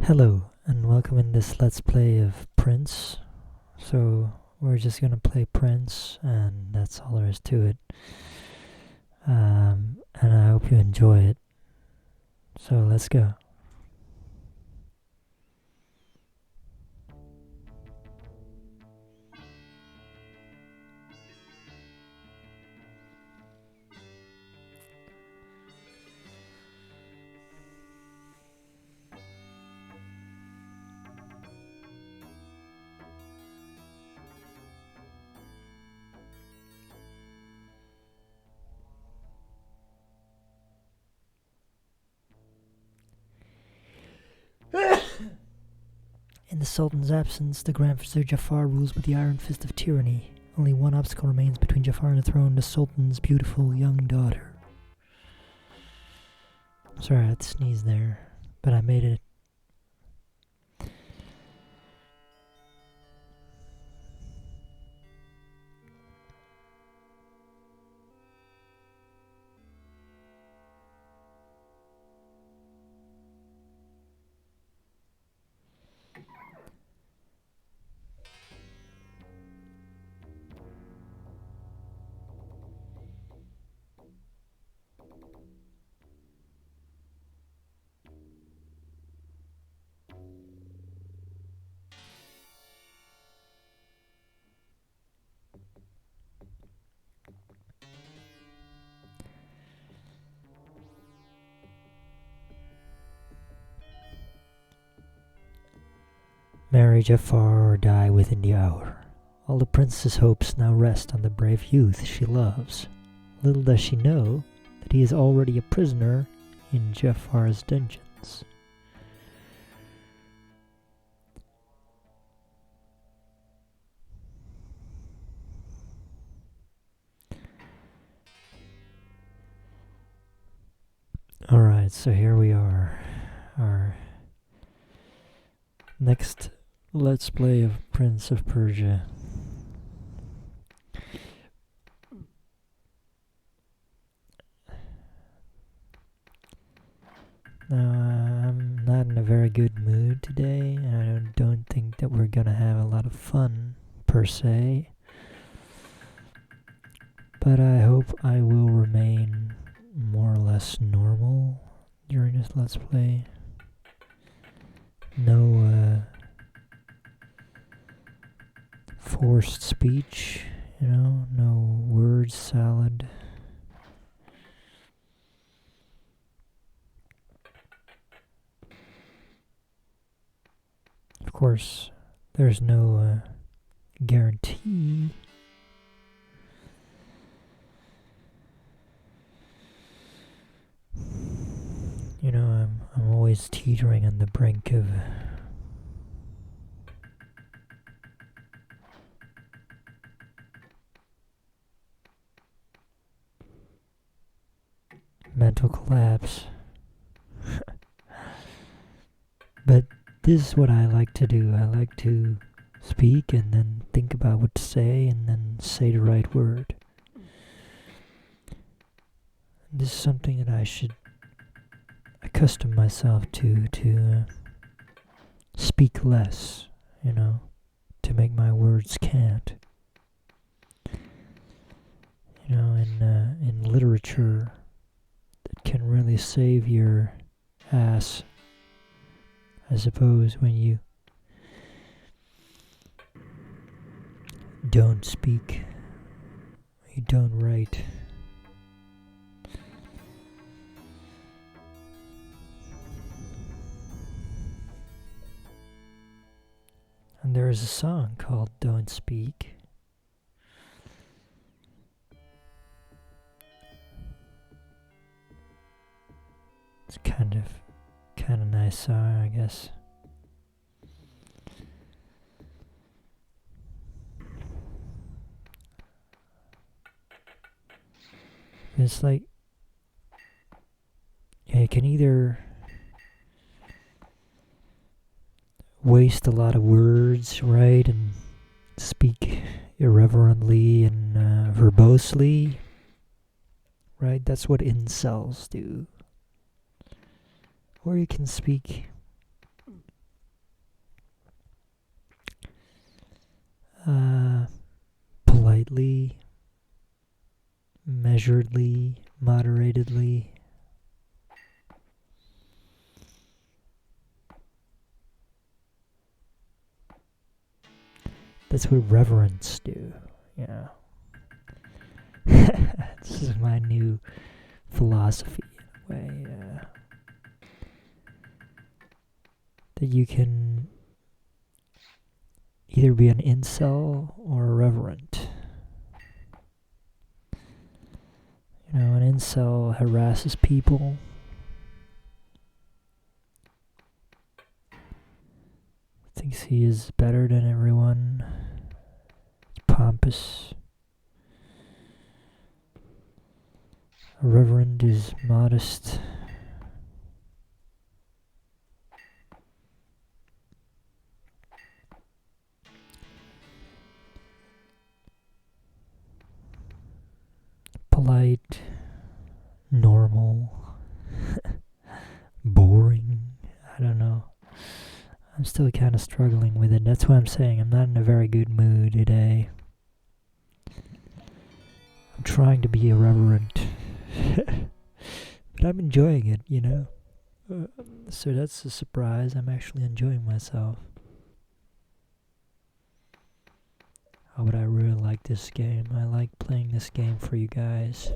Hello, and welcome in this Let's Play of Prince. So, we're just gonna play Prince, and that's all there is to it. And I hope you enjoy it. So, let's go. In the Sultan's absence, the Grand Vizier Jafar rules with the iron fist of tyranny. Only one obstacle remains between Jafar and the throne, the Sultan's beautiful young daughter. Sorry, I had to sneeze there, but I made it. Marry Jafar or die within the hour. All the princess's hopes now rest on the brave youth she loves. Little does she know that he is already a prisoner in Jafar's dungeons. Alright, so here we are. Our next Let's Play of Prince of Persia. Now, I'm not in a very good mood today, and I don't think that we're gonna have a lot of fun, per se. But I hope I will remain more or less normal during this Let's Play. No forced speech, no word salad. Of course, there's no guarantee. I'm always teetering on the brink of mental collapse. But this is what I like to do. I like to speak and then think about what to say and then say the right word. This is something that I should accustom myself to speak less, to make my words count. In literature, that can really save your ass, I suppose, when you don't speak, you don't write. And there is a song called Don't Speak. It's kind of nice song, I guess. It's like, you can either waste a lot of words, right, and speak irreverently and verbosely, right? That's what incels do. Or you can speak politely, measuredly, moderatedly. That's what reverence do, you know. This is my new philosophy in a way. That you can either be an incel or irreverent. You know, an incel harasses people. Thinks he is better than everyone. Pompous. Irreverent is modest. Polite, normal, boring. I don't know. I'm still kind of struggling with it. That's why I'm saying I'm not in a very good mood today. I'm trying to be irreverent. But I'm enjoying it, you know. So that's a surprise. I'm actually enjoying myself. Oh, but I really like this game. I like playing this game for you guys.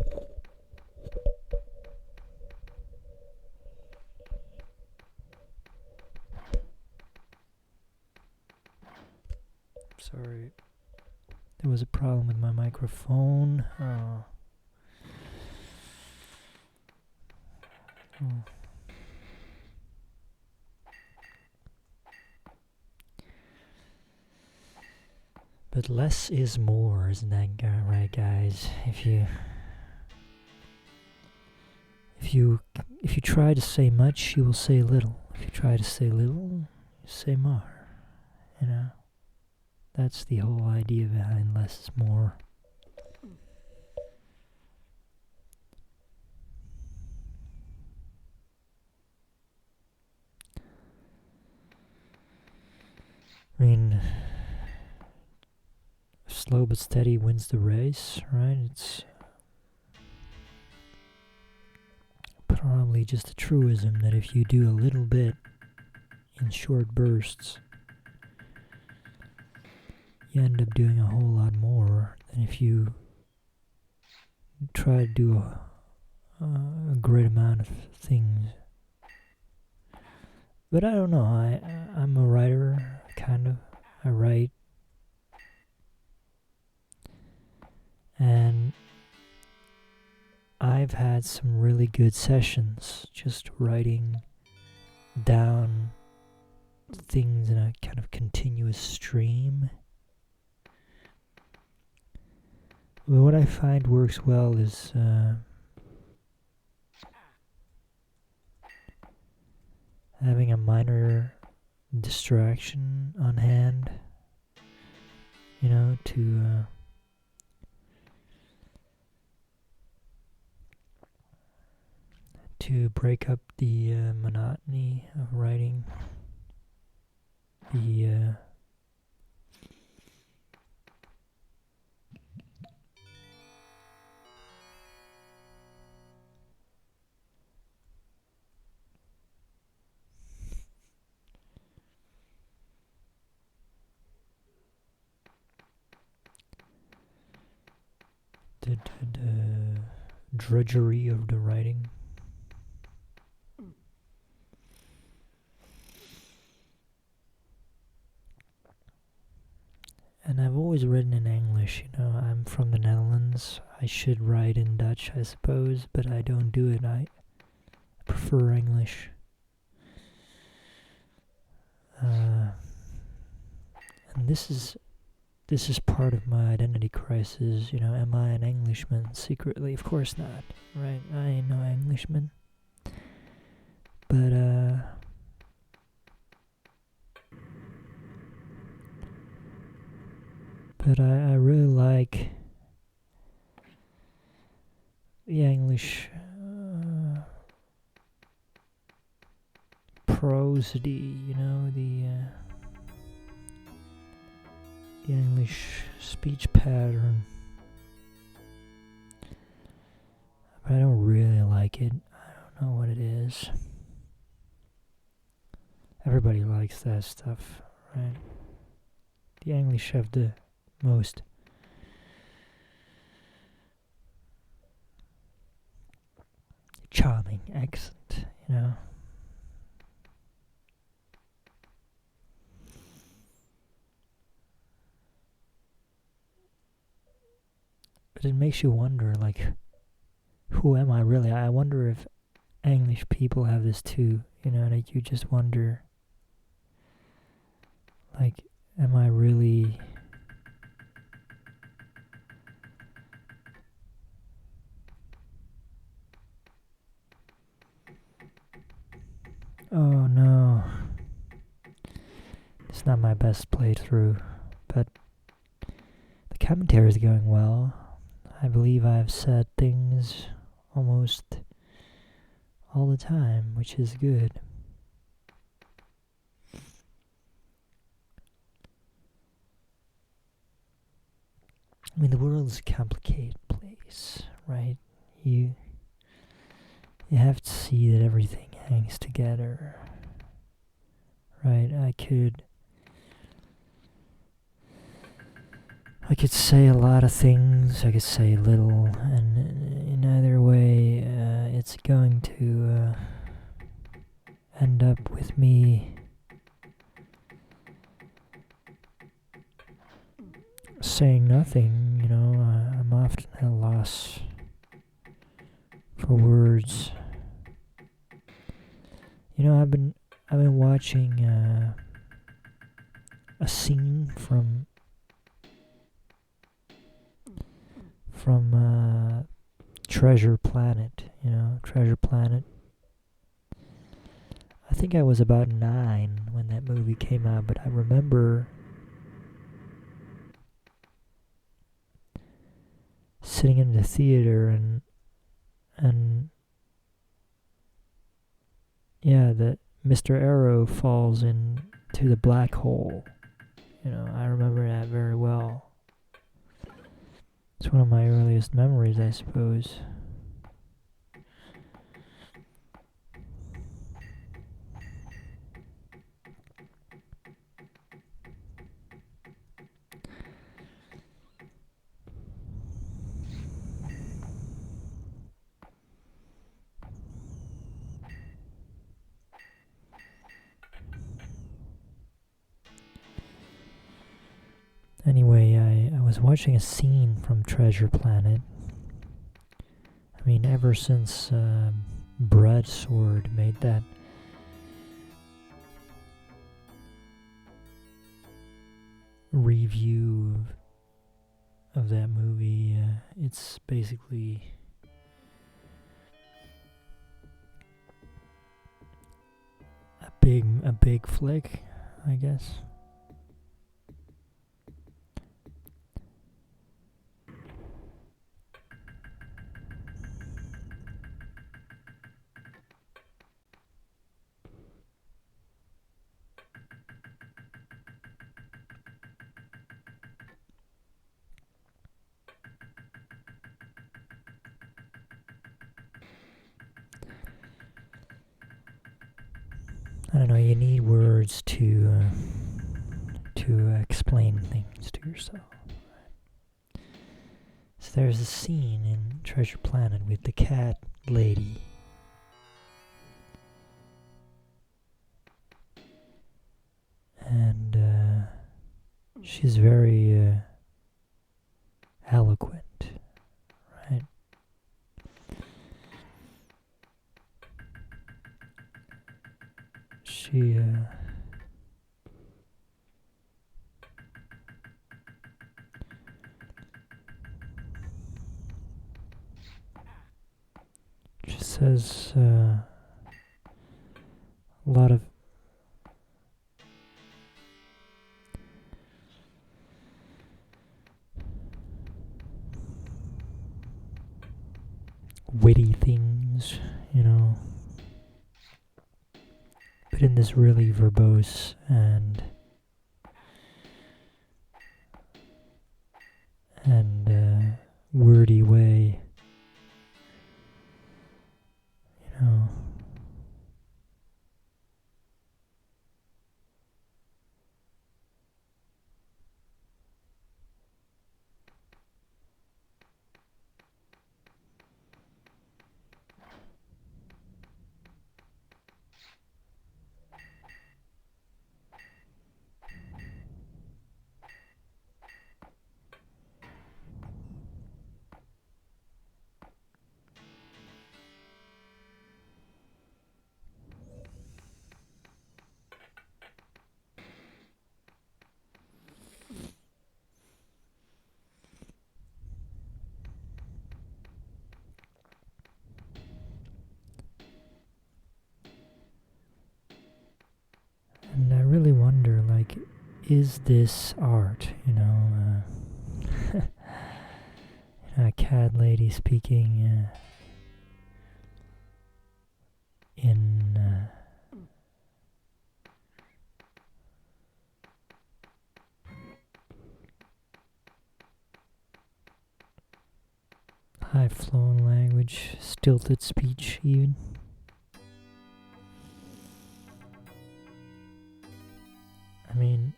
Sorry. There was a problem with my microphone. Oh. But less is more, isn't that right, guys? If you try to say much, you will say little. If you try to say little, you say more. You know, that's the whole idea behind less is more. I mean, slow but steady wins the race, right? It's probably just a truism that if you do a little bit in short bursts, you end up doing a whole lot more than if you try to do a great amount of things. But I don't know, I'm a writer, kind of. I write. And I've had some really good sessions just writing down things in a kind of continuous stream. But what I find works well is having a minor distraction on hand, you know, to break up the monotony of writing. The drudgery of the writing. And I've always written in English, you know, I'm from the Netherlands. I should write in Dutch, I suppose, but I don't do it. I prefer English. And this is part of my identity crisis, you know, am I an Englishman secretly? Of course not, right? I ain't no Englishman. But I really like the English prosody, you know, the the English speech pattern. But I don't really like it. I don't know what it is. Everybody likes that stuff, right? The English have the most charming accent, you know. But it makes you wonder, like, who am I really? I wonder if English people have this too, you know, like you just wonder, like, am I really... Oh no. It's not my best playthrough, but the commentary is going well. I believe I've said things almost all the time, which is good. I mean, the world's a complicated place, right? You have to see that everything hangs together, right? I could say a lot of things, I could say little, and in either way, it's going to end up with me saying nothing, you know. I'm often at a loss for words. You know, I've been watching a scene from Treasure Planet, you know, Treasure Planet. I think I was about 9 when that movie came out, but I remember sitting in the theater and yeah, that Mr. Arrow falls into the black hole. You know, I remember that very well. It's one of my earliest memories, I suppose. Anyway, I was watching a scene from Treasure Planet. I mean, ever since Broadsword made that review of that movie, it's basically a big flick, I guess. I don't know, you need words to explain things to yourself. So there's a scene in Treasure Planet with the cat lady. And she's very eloquent, right? She says a lot of witty things, you know, but in this really verbose and and wordy way, you know. And I really wonder, like, is this art, you know? A cat lady speaking in high flown language, stilted speech, even. I mean,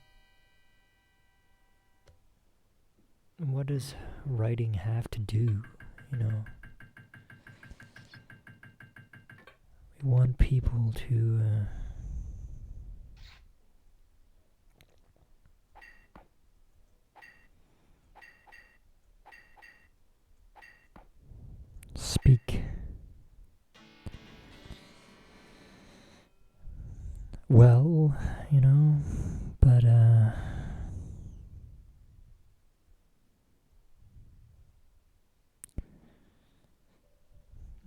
what does writing have to do, you know? We want people to speak well, you know, but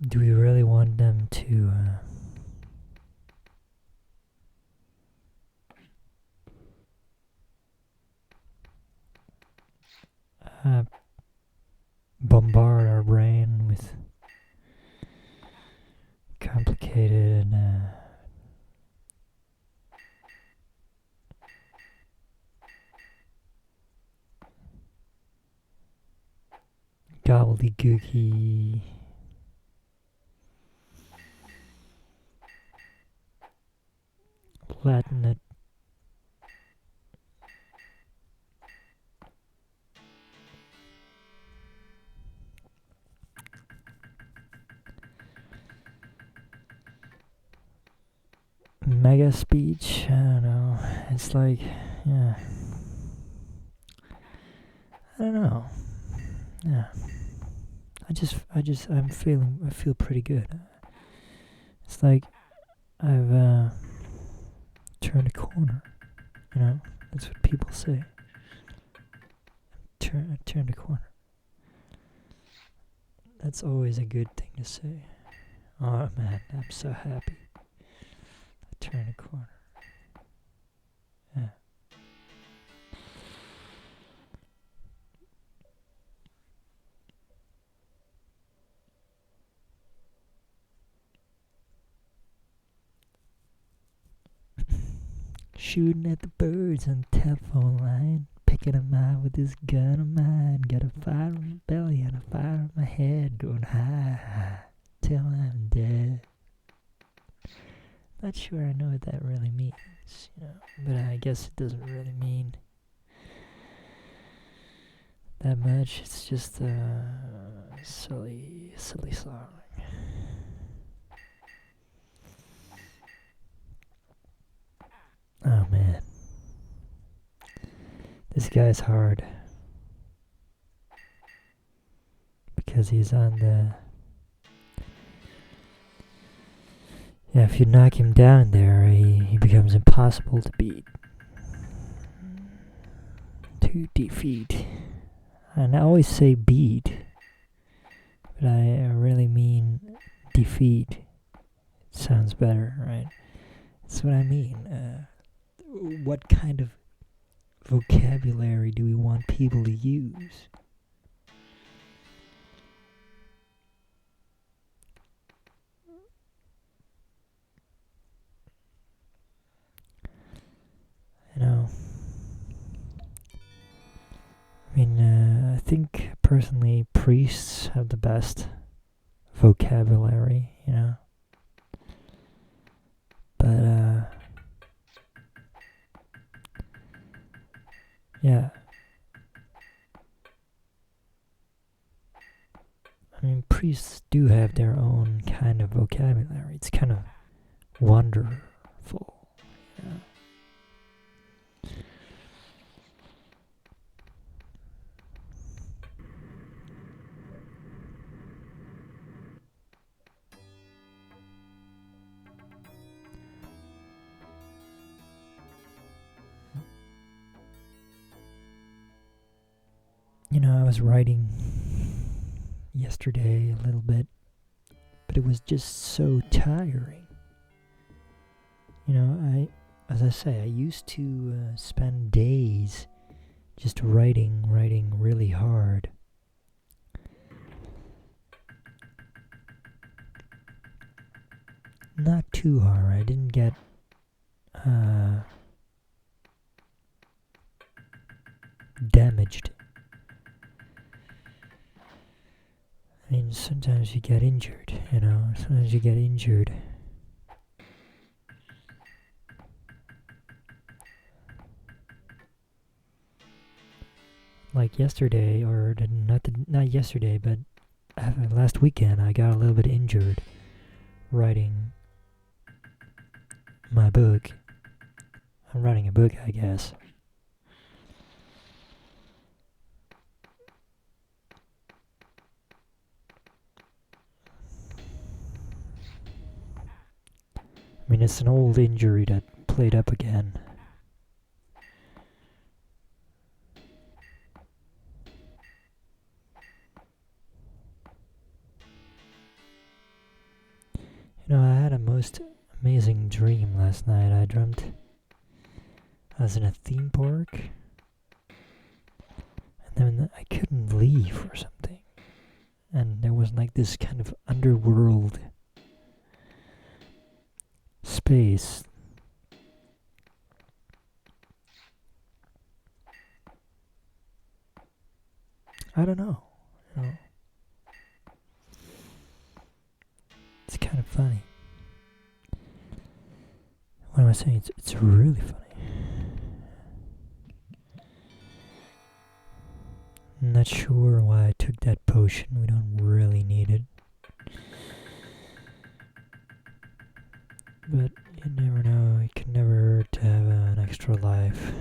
do we really want them to bombard our brain with complicated gobbledygooky Latin mega speech? I don't know. It's like, yeah. I don't know. Yeah. I feel pretty good. It's like I've turned a corner, you know? That's what people say. I turned a corner. That's always a good thing to say. Oh man, I'm so happy. I turned a corner. Yeah. Shooting at the birds on the telephone line, picking them out with this gun of mine. Got a fire in my belly and a fire in my head, going high, high till I'm dead. Not sure I know what that really means, you know, but I guess it doesn't really mean that much. It's just a silly song. Oh man, this guy's hard because he's on the. Yeah, if you knock him down there, he becomes impossible to beat. To defeat. And I always say beat, but I really mean defeat. It sounds better, right? That's what I mean. What kind of vocabulary do we want people to use? You know, I mean, think personally priests have the best vocabulary, But, yeah. I mean, priests do have their own kind of vocabulary. It's kind of wonderful. Yeah. I was writing yesterday a little bit, but it was just so tiring. As I say, I used to spend days just writing really hard. Not too hard. I didn't get damaged. I mean, sometimes you get injured, Sometimes you get injured. Like yesterday, or not yesterday, but last weekend, I got a little bit injured writing my book. I'm writing a book, I guess. I mean, it's an old injury that played up again. I had a most amazing dream last night. I dreamt I was in a theme park, and then I couldn't leave or something. And there was like this kind of underworld space. I don't know. It's kind of funny. What am I saying? It's really funny. I'm not sure why I took that potion. We don't really need it. But you never know. It can never hurt to have an extra life.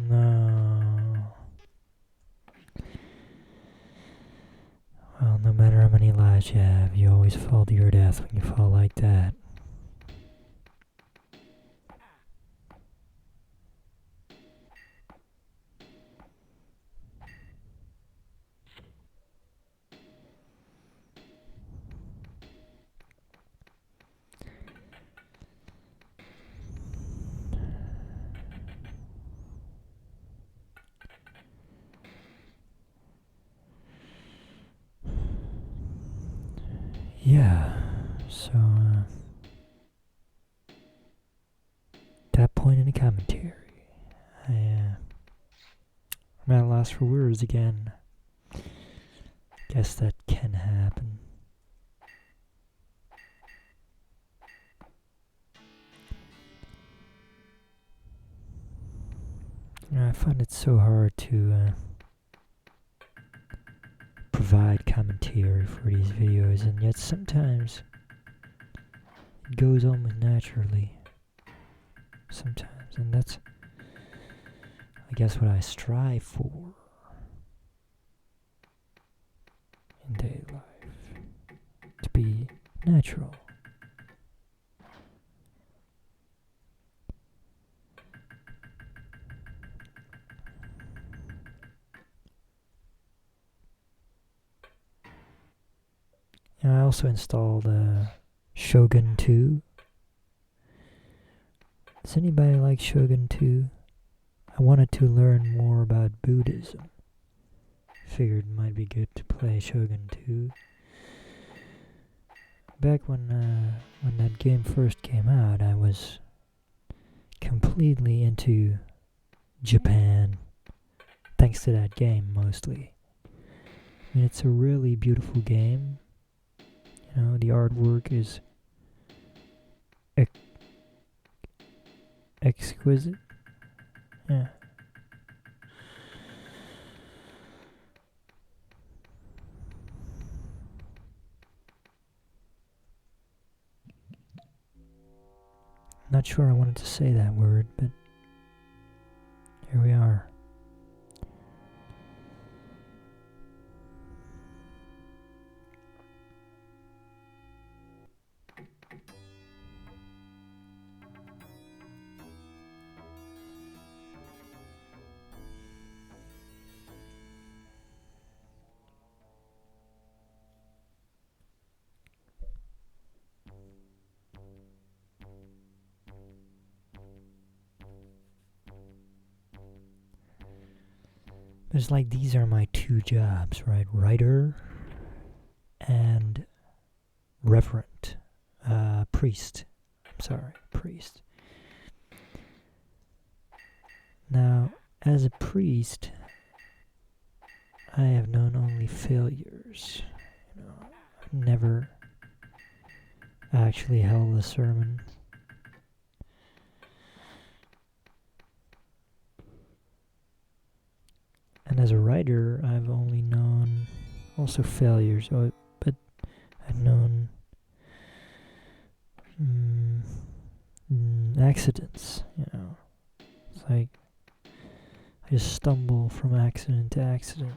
No. Well, no matter how many lives you have, you always fall to your death when you fall like that. Yeah, so that point in the commentary, I'm at a loss for words again. Guess that can happen. I find it so hard to provide commentary for these videos, and yet sometimes it goes almost naturally. Sometimes, and that's, I guess, what I strive for in daily life, to be natural. I also installed Shogun 2. Does anybody like Shogun 2? I wanted to learn more about Buddhism. Figured it might be good to play Shogun 2. Back when that game first came out, I was completely into Japan thanks to that game mostly. I mean, it's a really beautiful game. You know, the artwork is exquisite. Yeah. Not sure I wanted to say that word, but here we are. It's like these are my two jobs, right? Writer and reverend. Priest. I'm sorry, priest. Now, as a priest, I have known only failures. You know, I've never actually held a sermon. And as a writer, I've only known also failures, but I've known accidents, you know. It's like I just stumble from accident to accident.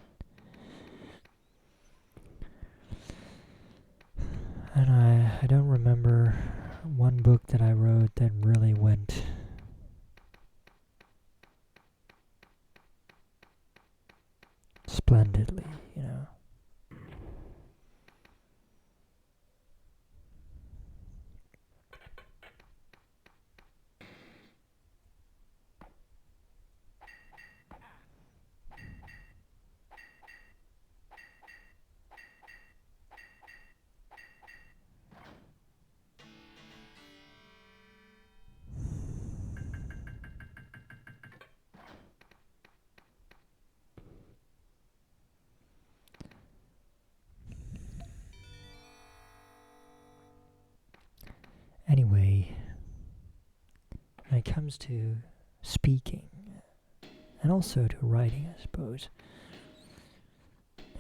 And I don't remember one book that I wrote that really went splendidly, you know. Anyway, when it comes to speaking and also to writing, I suppose,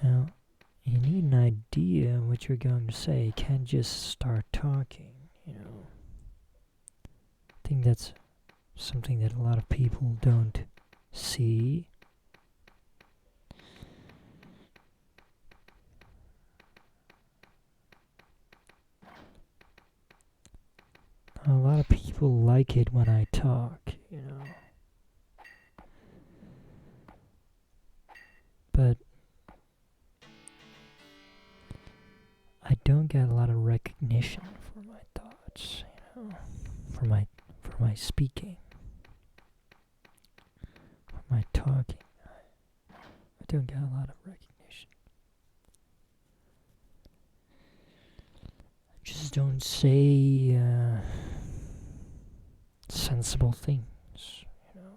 now you need an idea of what you're going to say. You can't just start talking, you know. I think that's something that a lot of people don't see. A lot of people like it when I talk, you know. But I don't get a lot of recognition for my thoughts, you know, for my speaking, for my talking. I don't get a lot of recognition. I just don't say sensible things, you know.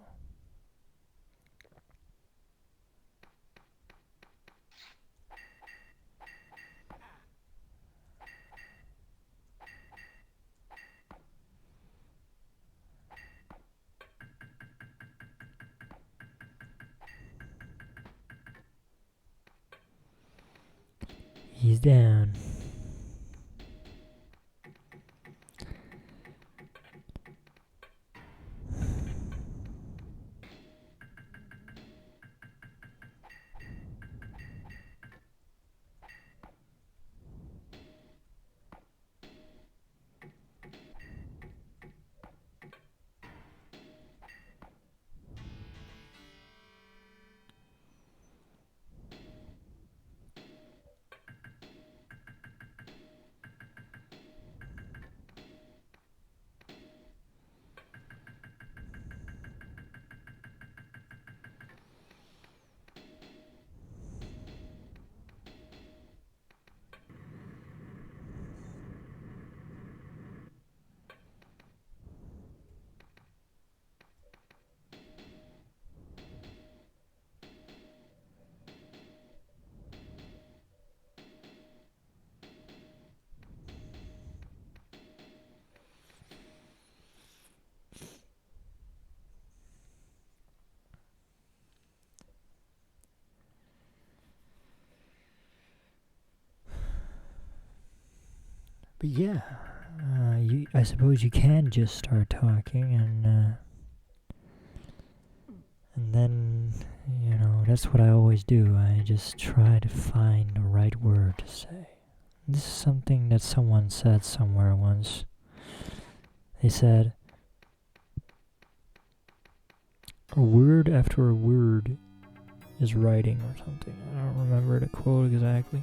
He's down. But yeah, I suppose you can just start talking and then, that's what I always do. I just try to find the right word to say. This is something that someone said somewhere once. They said, a word after a word is writing or something. I don't remember the quote exactly.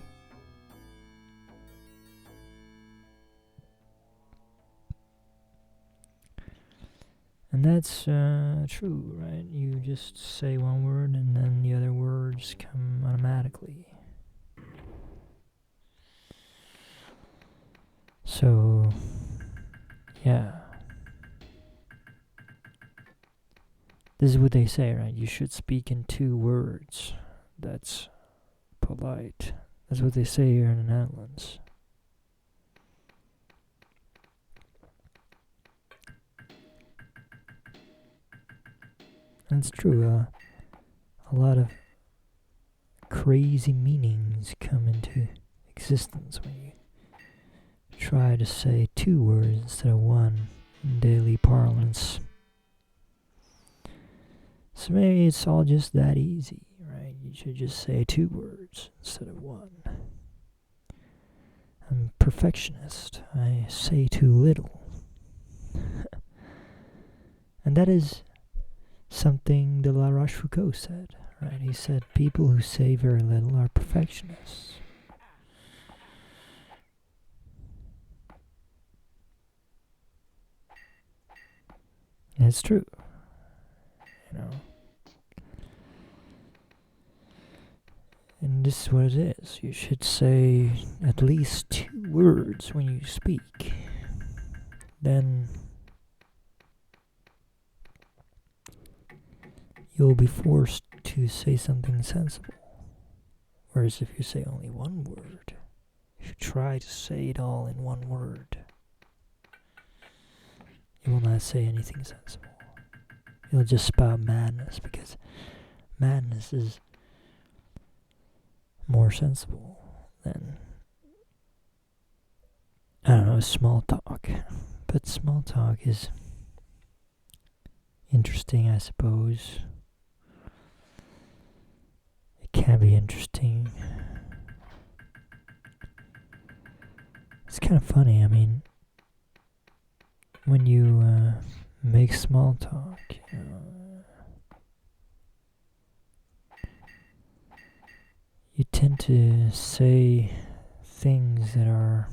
And that's true, right? You just say one word and then the other words come automatically. So, yeah. This is what they say, right? You should speak in 2 words. That's polite. That's what they say here in the Netherlands. And it's true. A lot of crazy meanings come into existence when you try to say 2 words instead of 1 in daily parlance. So maybe it's all just that easy, right? You should just say 2 words instead of 1. I'm a perfectionist. I say too little. And that is something de La Rochefoucauld said, right? He said people who say very little are perfectionists. And it's true, And this is what it is. You should say at least 2 words when you speak. Then you'll be forced to say something sensible. Whereas if you say only 1 word, if you try to say it all in 1 word, you will not say anything sensible. You'll just spout madness, because madness is more sensible than, I don't know, small talk. But small talk is interesting, I suppose. It can be interesting. It's kind of funny, I mean, when you make small talk, you tend to say things that are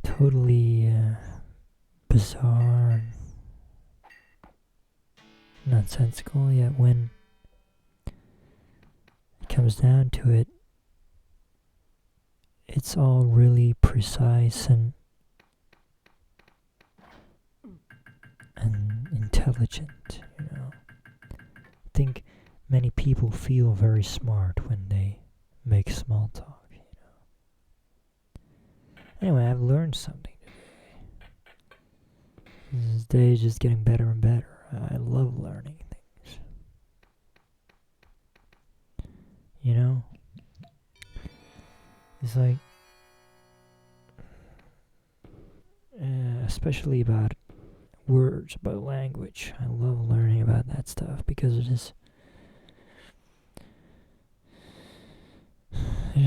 totally bizarre and nonsensical, yet when it comes down to it, it's all really precise and intelligent, I think many people feel very smart when they make small talk, Anyway, I've learned something today. This day is just getting better and better. I love learning things. It's like, especially about words, about language. I love learning about that stuff because it is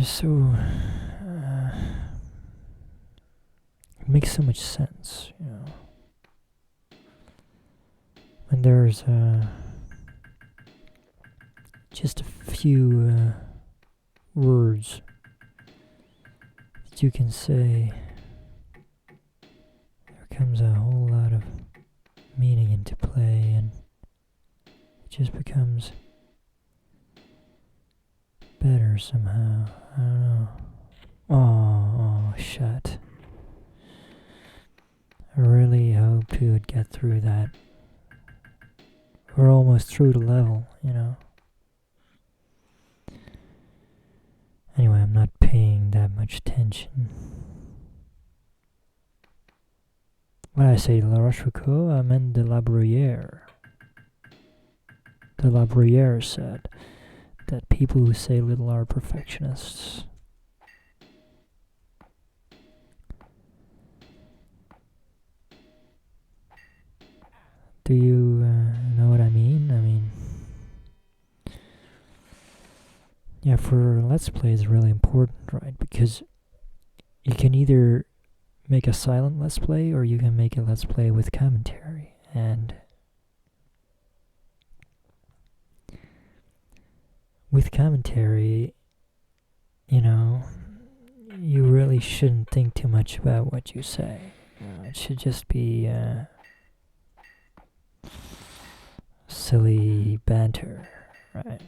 so it makes so much sense, when there's just a few words that you can say, there comes a whole lot of meaning into play, and it just becomes better somehow. I don't know. Oh, shut. I really hoped we would get through that. We're almost through the level, Anyway, I'm not paying that much attention. When I say La Rochefoucauld, I meant de La Bruyère. De La Bruyère said, that people who say little are perfectionists. Do you know what I mean? Yeah, for Let's Play is really important, right? Because you can either make a silent Let's Play or you can make a Let's Play with commentary. And with commentary, you really shouldn't think too much about what you say. It should just be silly banter, right?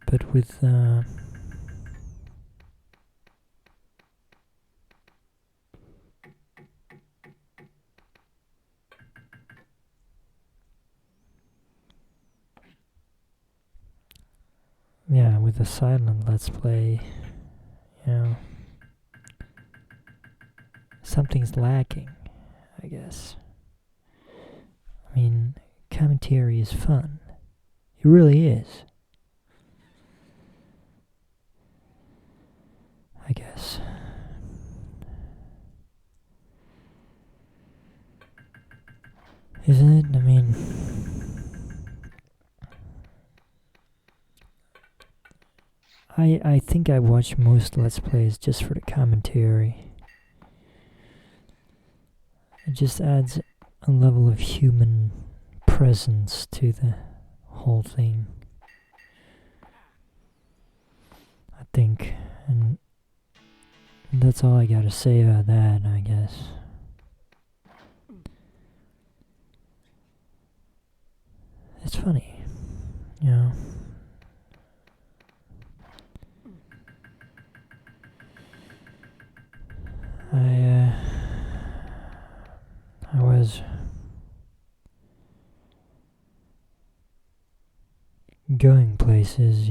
But with with a silent Let's Play, something's lacking, I guess. Commentary is fun. It really is. I guess. Isn't it? I think I watch most Let's Plays just for the commentary. It just adds a level of human presence to the whole thing, I think. And that's all I gotta say about that, I guess. It's funny, I was going places,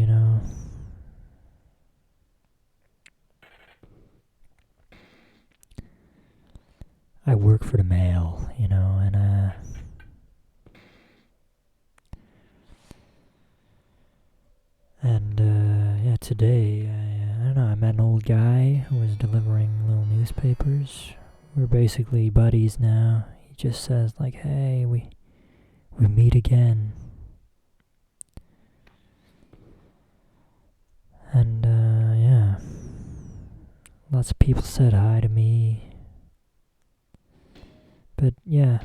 I work for the mail, and today, I don't know, I met an old guy who was delivering little newspapers. We're basically buddies now. He just says, like, hey, we meet again. And, lots of people said hi to me. But, yeah.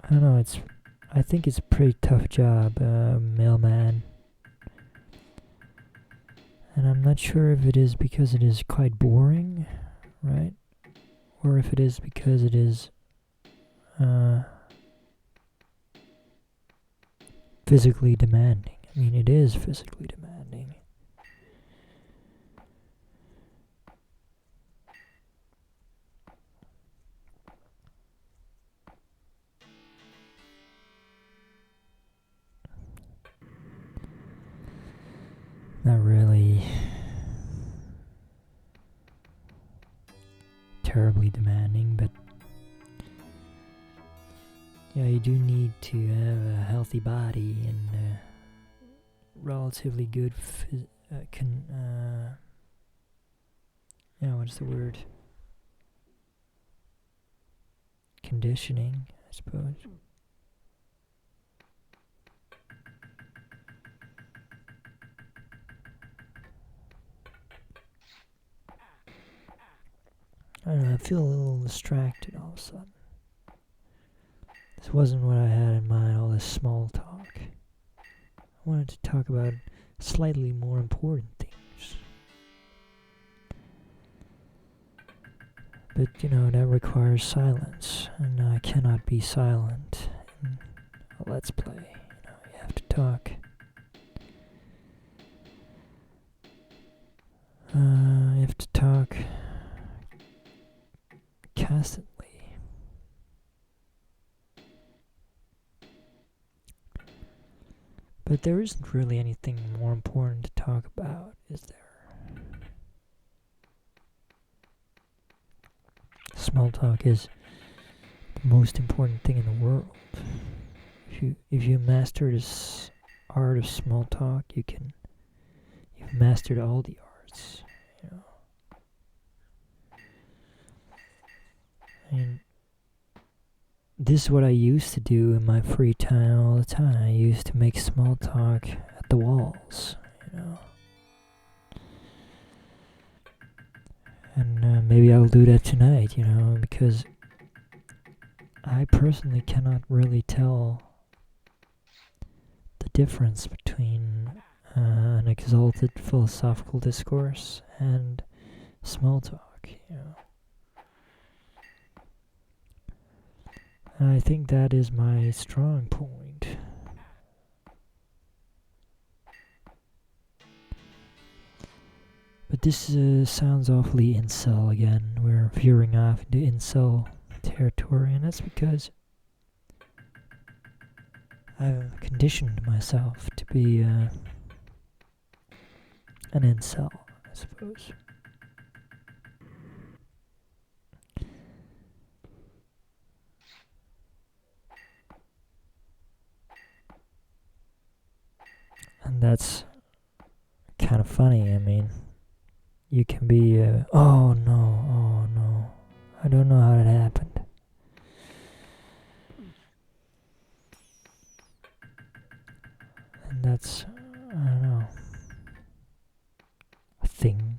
I don't know, I think it's a pretty tough job, mailman. And I'm not sure if it is because it is quite boring, right? Or if it is because it is physically demanding. It is physically demanding. Not really terribly demanding, but yeah, you do need to have a healthy body and relatively good what's the word? Conditioning, I suppose. I don't know, I feel a little distracted all of a sudden. This wasn't what I had in mind, all this small talk. I wanted to talk about slightly more important things. But, that requires silence, and I cannot be silent in a Let's Play. You have to talk. You have to talk constantly. But there isn't really anything more important to talk about, is there? Small talk is the most important thing in the world. If you master this art of small talk, you've mastered all the arts. You know. And this is what I used to do in my free time all the time. I used to make small talk at the walls, you know. And maybe I'll do that tonight, you know, because I personally cannot really tell the difference between an exalted philosophical discourse and small talk, you know. And I think that is my strong point. But this sounds awfully incel again. We're veering off into incel territory, and that's because I've conditioned myself to be an incel, I suppose. And that's kind of funny. I mean, you can be, oh no, I don't know how that happened. And that's, I don't know, a thing.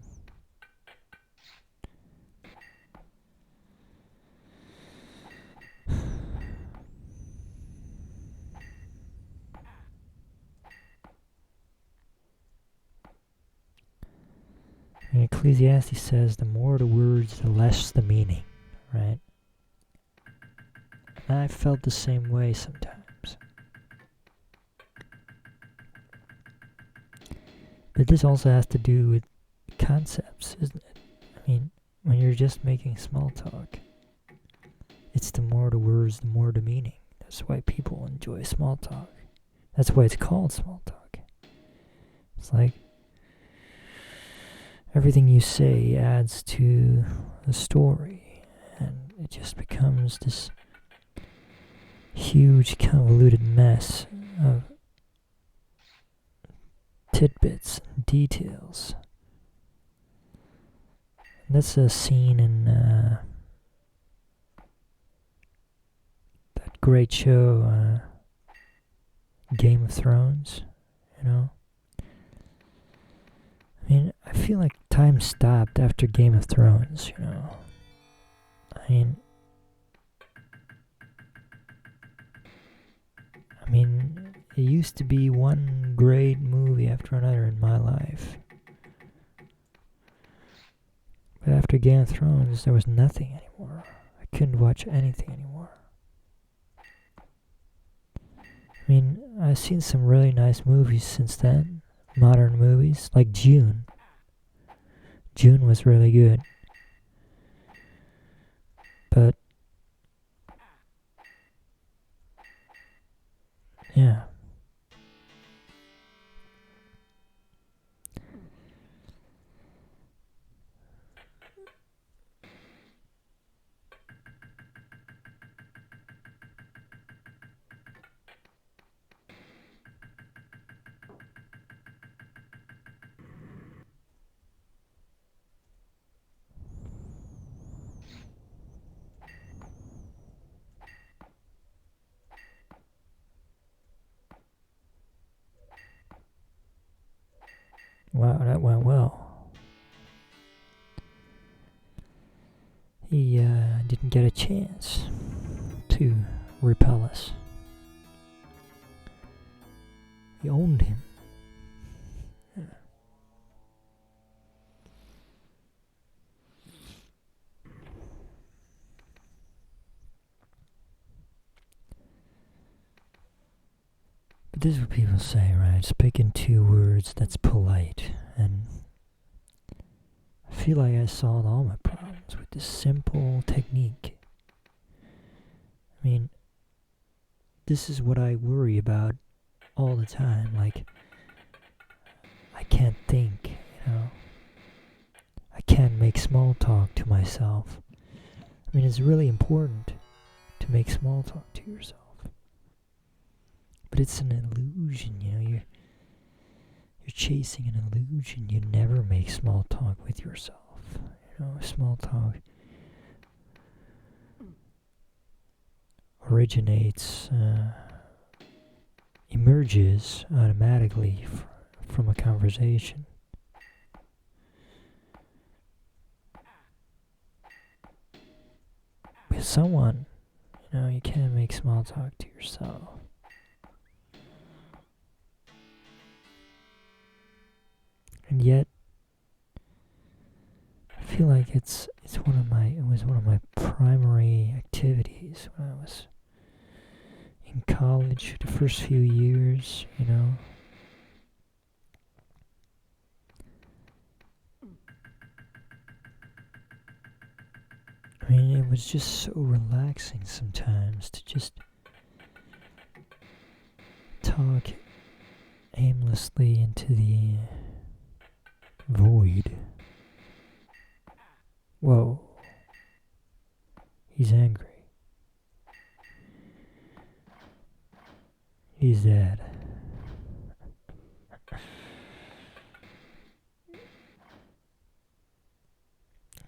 And Ecclesiastes says, the more the words, the less the meaning, right? And I felt the same way sometimes. But this also has to do with concepts, isn't it? I mean, when you're just making small talk, it's the more the words, the more the meaning. That's why people enjoy small talk. That's why it's called small talk. It's like everything you say adds to the story, and it just becomes this huge convoluted mess of tidbits and details. And that's a scene in that great show, Game of Thrones, you know. I mean, I feel like time stopped after Game of Thrones, you know. I mean, it used to be one great movie after another in my life. But after Game of Thrones, there was nothing anymore. I couldn't watch anything anymore. I mean, I've seen some really nice movies since then. Modern movies, like June. June was really good. But yeah. Wow, that went well. He didn't get a chance to repel us. He owned him. Yeah. But this is what people say, right? Speak in 2 words, that's polite. And I feel like I solved all my problems with this simple technique. I mean, this is what I worry about all the time. Like, I can't think, you know. I can't make small talk to myself. I mean, it's really important to make small talk to yourself. But it's an illusion, you're chasing an illusion. You never make small talk with yourself. Small talk emerges automatically from a conversation. With someone, you can't make small talk to yourself. And yet, I feel like it was one of my primary activities when I was in college, the first few years, I mean, it was just so relaxing sometimes to just talk aimlessly into the void. Whoa. He's angry. He's dead.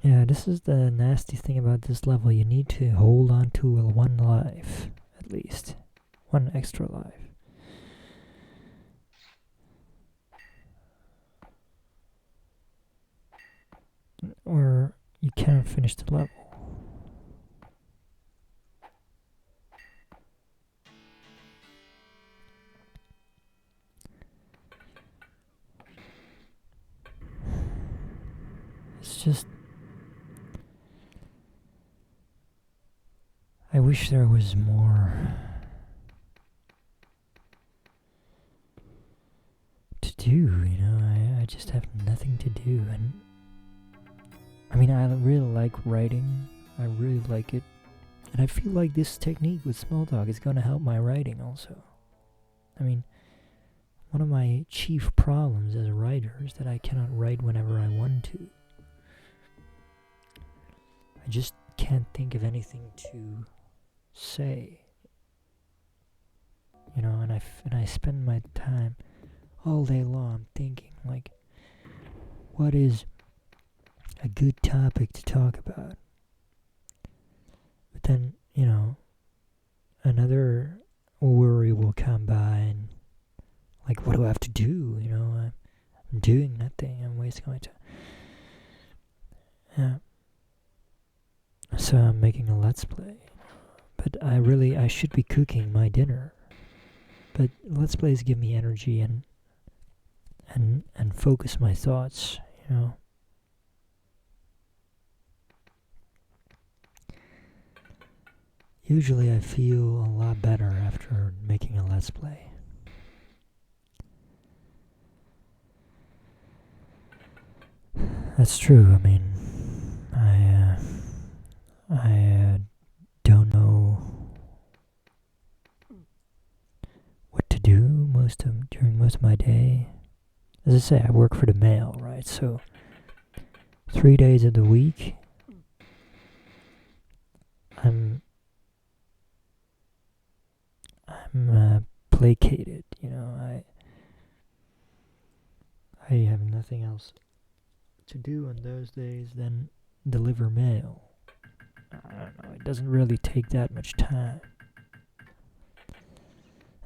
Yeah, this is the nasty thing about this level. You need to hold on to one life, at least. One extra life. Or you can't finish the level. It's just, I wish there was more to do, I just have nothing to do. And I mean, I really like writing. I really like it. And I feel like this technique with small talk is going to help my writing also. I mean, one of my chief problems as a writer is that I cannot write whenever I want to. I just can't think of anything to say. And I spend my time all day long thinking, like, what is a good topic to talk about? But then, another worry will come by and, like, what do I have to do? I'm doing nothing. I'm wasting my time. Yeah. So I'm making a Let's Play. But I should be cooking my dinner. But Let's Plays give me energy and focus my thoughts, Usually I feel a lot better after making a Let's Play. That's true. I mean, I don't know what to do during most of my day. As I say, I work for the mail, right? So 3 days of the week, I'm placated. I have nothing else to do on those days than deliver mail. I don't know, it doesn't really take that much time.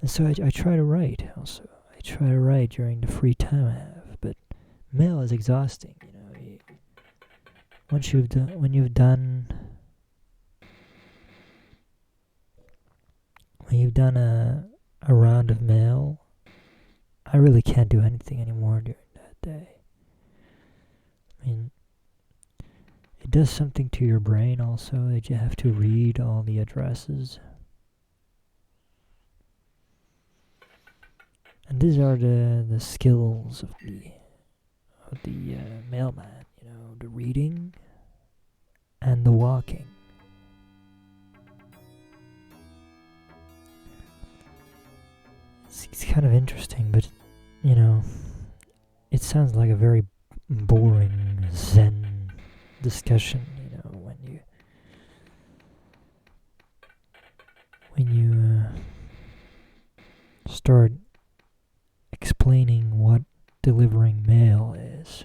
And so I try to write also. I try to write during the free time I have, but mail is exhausting, when you've done a round of mail, I really can't do anything anymore during that day. I mean, it does something to your brain also that you have to read all the addresses. And these are the skills of the mailman, the reading and the walking. It's kind of interesting, but it sounds like a very boring Zen discussion, when when you start explaining what delivering mail is.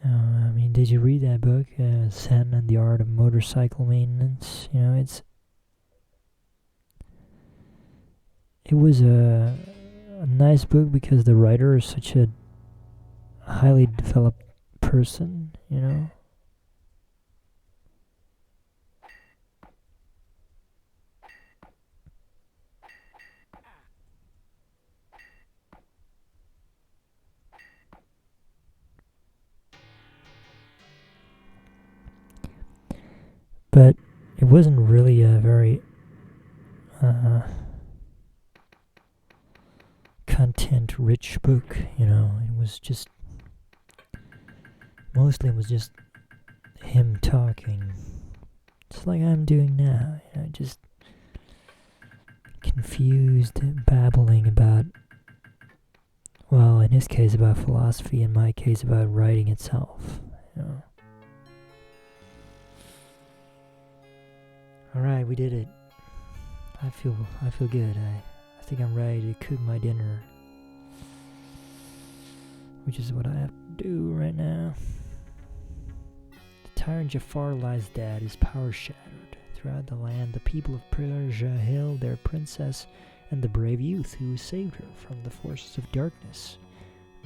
I mean, did you read that book, Zen and the Art of Motorcycle Maintenance? You know, it was a nice book because the writer is such a highly developed person, you know. But it wasn't really a very content-rich book, you know. It was just mostly him talking, just like I'm doing now. You know, just confused, babbling about, well, in his case about philosophy, in my case about writing itself. You know. Alright, we did it. I feel good. I think I'm ready to cook my dinner, which is what I have to do right now. The tyrant Jafar lies dead, his power shattered. Throughout the land, the people of Persia hailed their princess and the brave youth who saved her from the forces of darkness.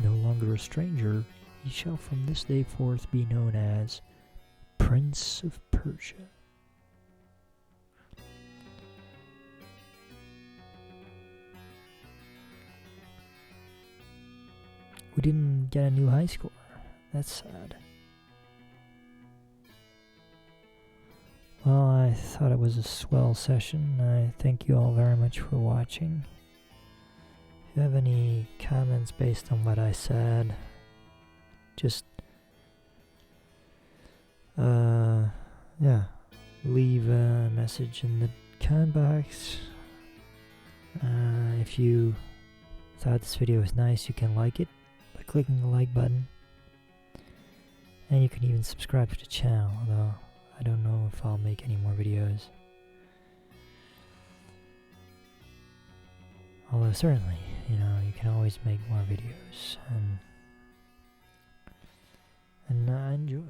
No longer a stranger, he shall from this day forth be known as Prince of Persia. We didn't get a new high score. That's sad. Well, I thought it was a swell session. I thank you all very much for watching. If you have any comments based on what I said, just leave a message in the comment box. If you thought this video was nice, you can like it by clicking the like button, and you can even subscribe to the channel, although I don't know if I'll make any more videos. Although certainly, you know, you can always make more videos, and I enjoy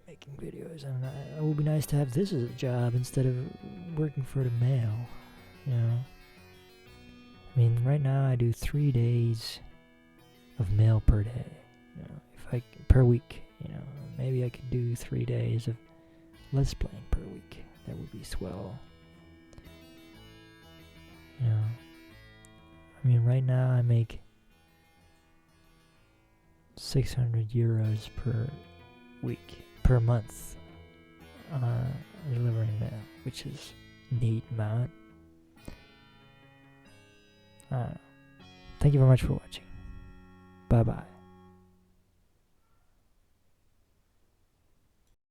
making videos, and it would be nice to have this as a job instead of working for the mail, you know. I mean, right now I do 3 days of mail per day, you know, per week, you know. Maybe I could do 3 days of Let's Playing per week. That would be swell. You know, I mean, right now I make 600 euros per week, per month, delivering mail, which is a neat amount. Thank you very much for watching. Bye bye.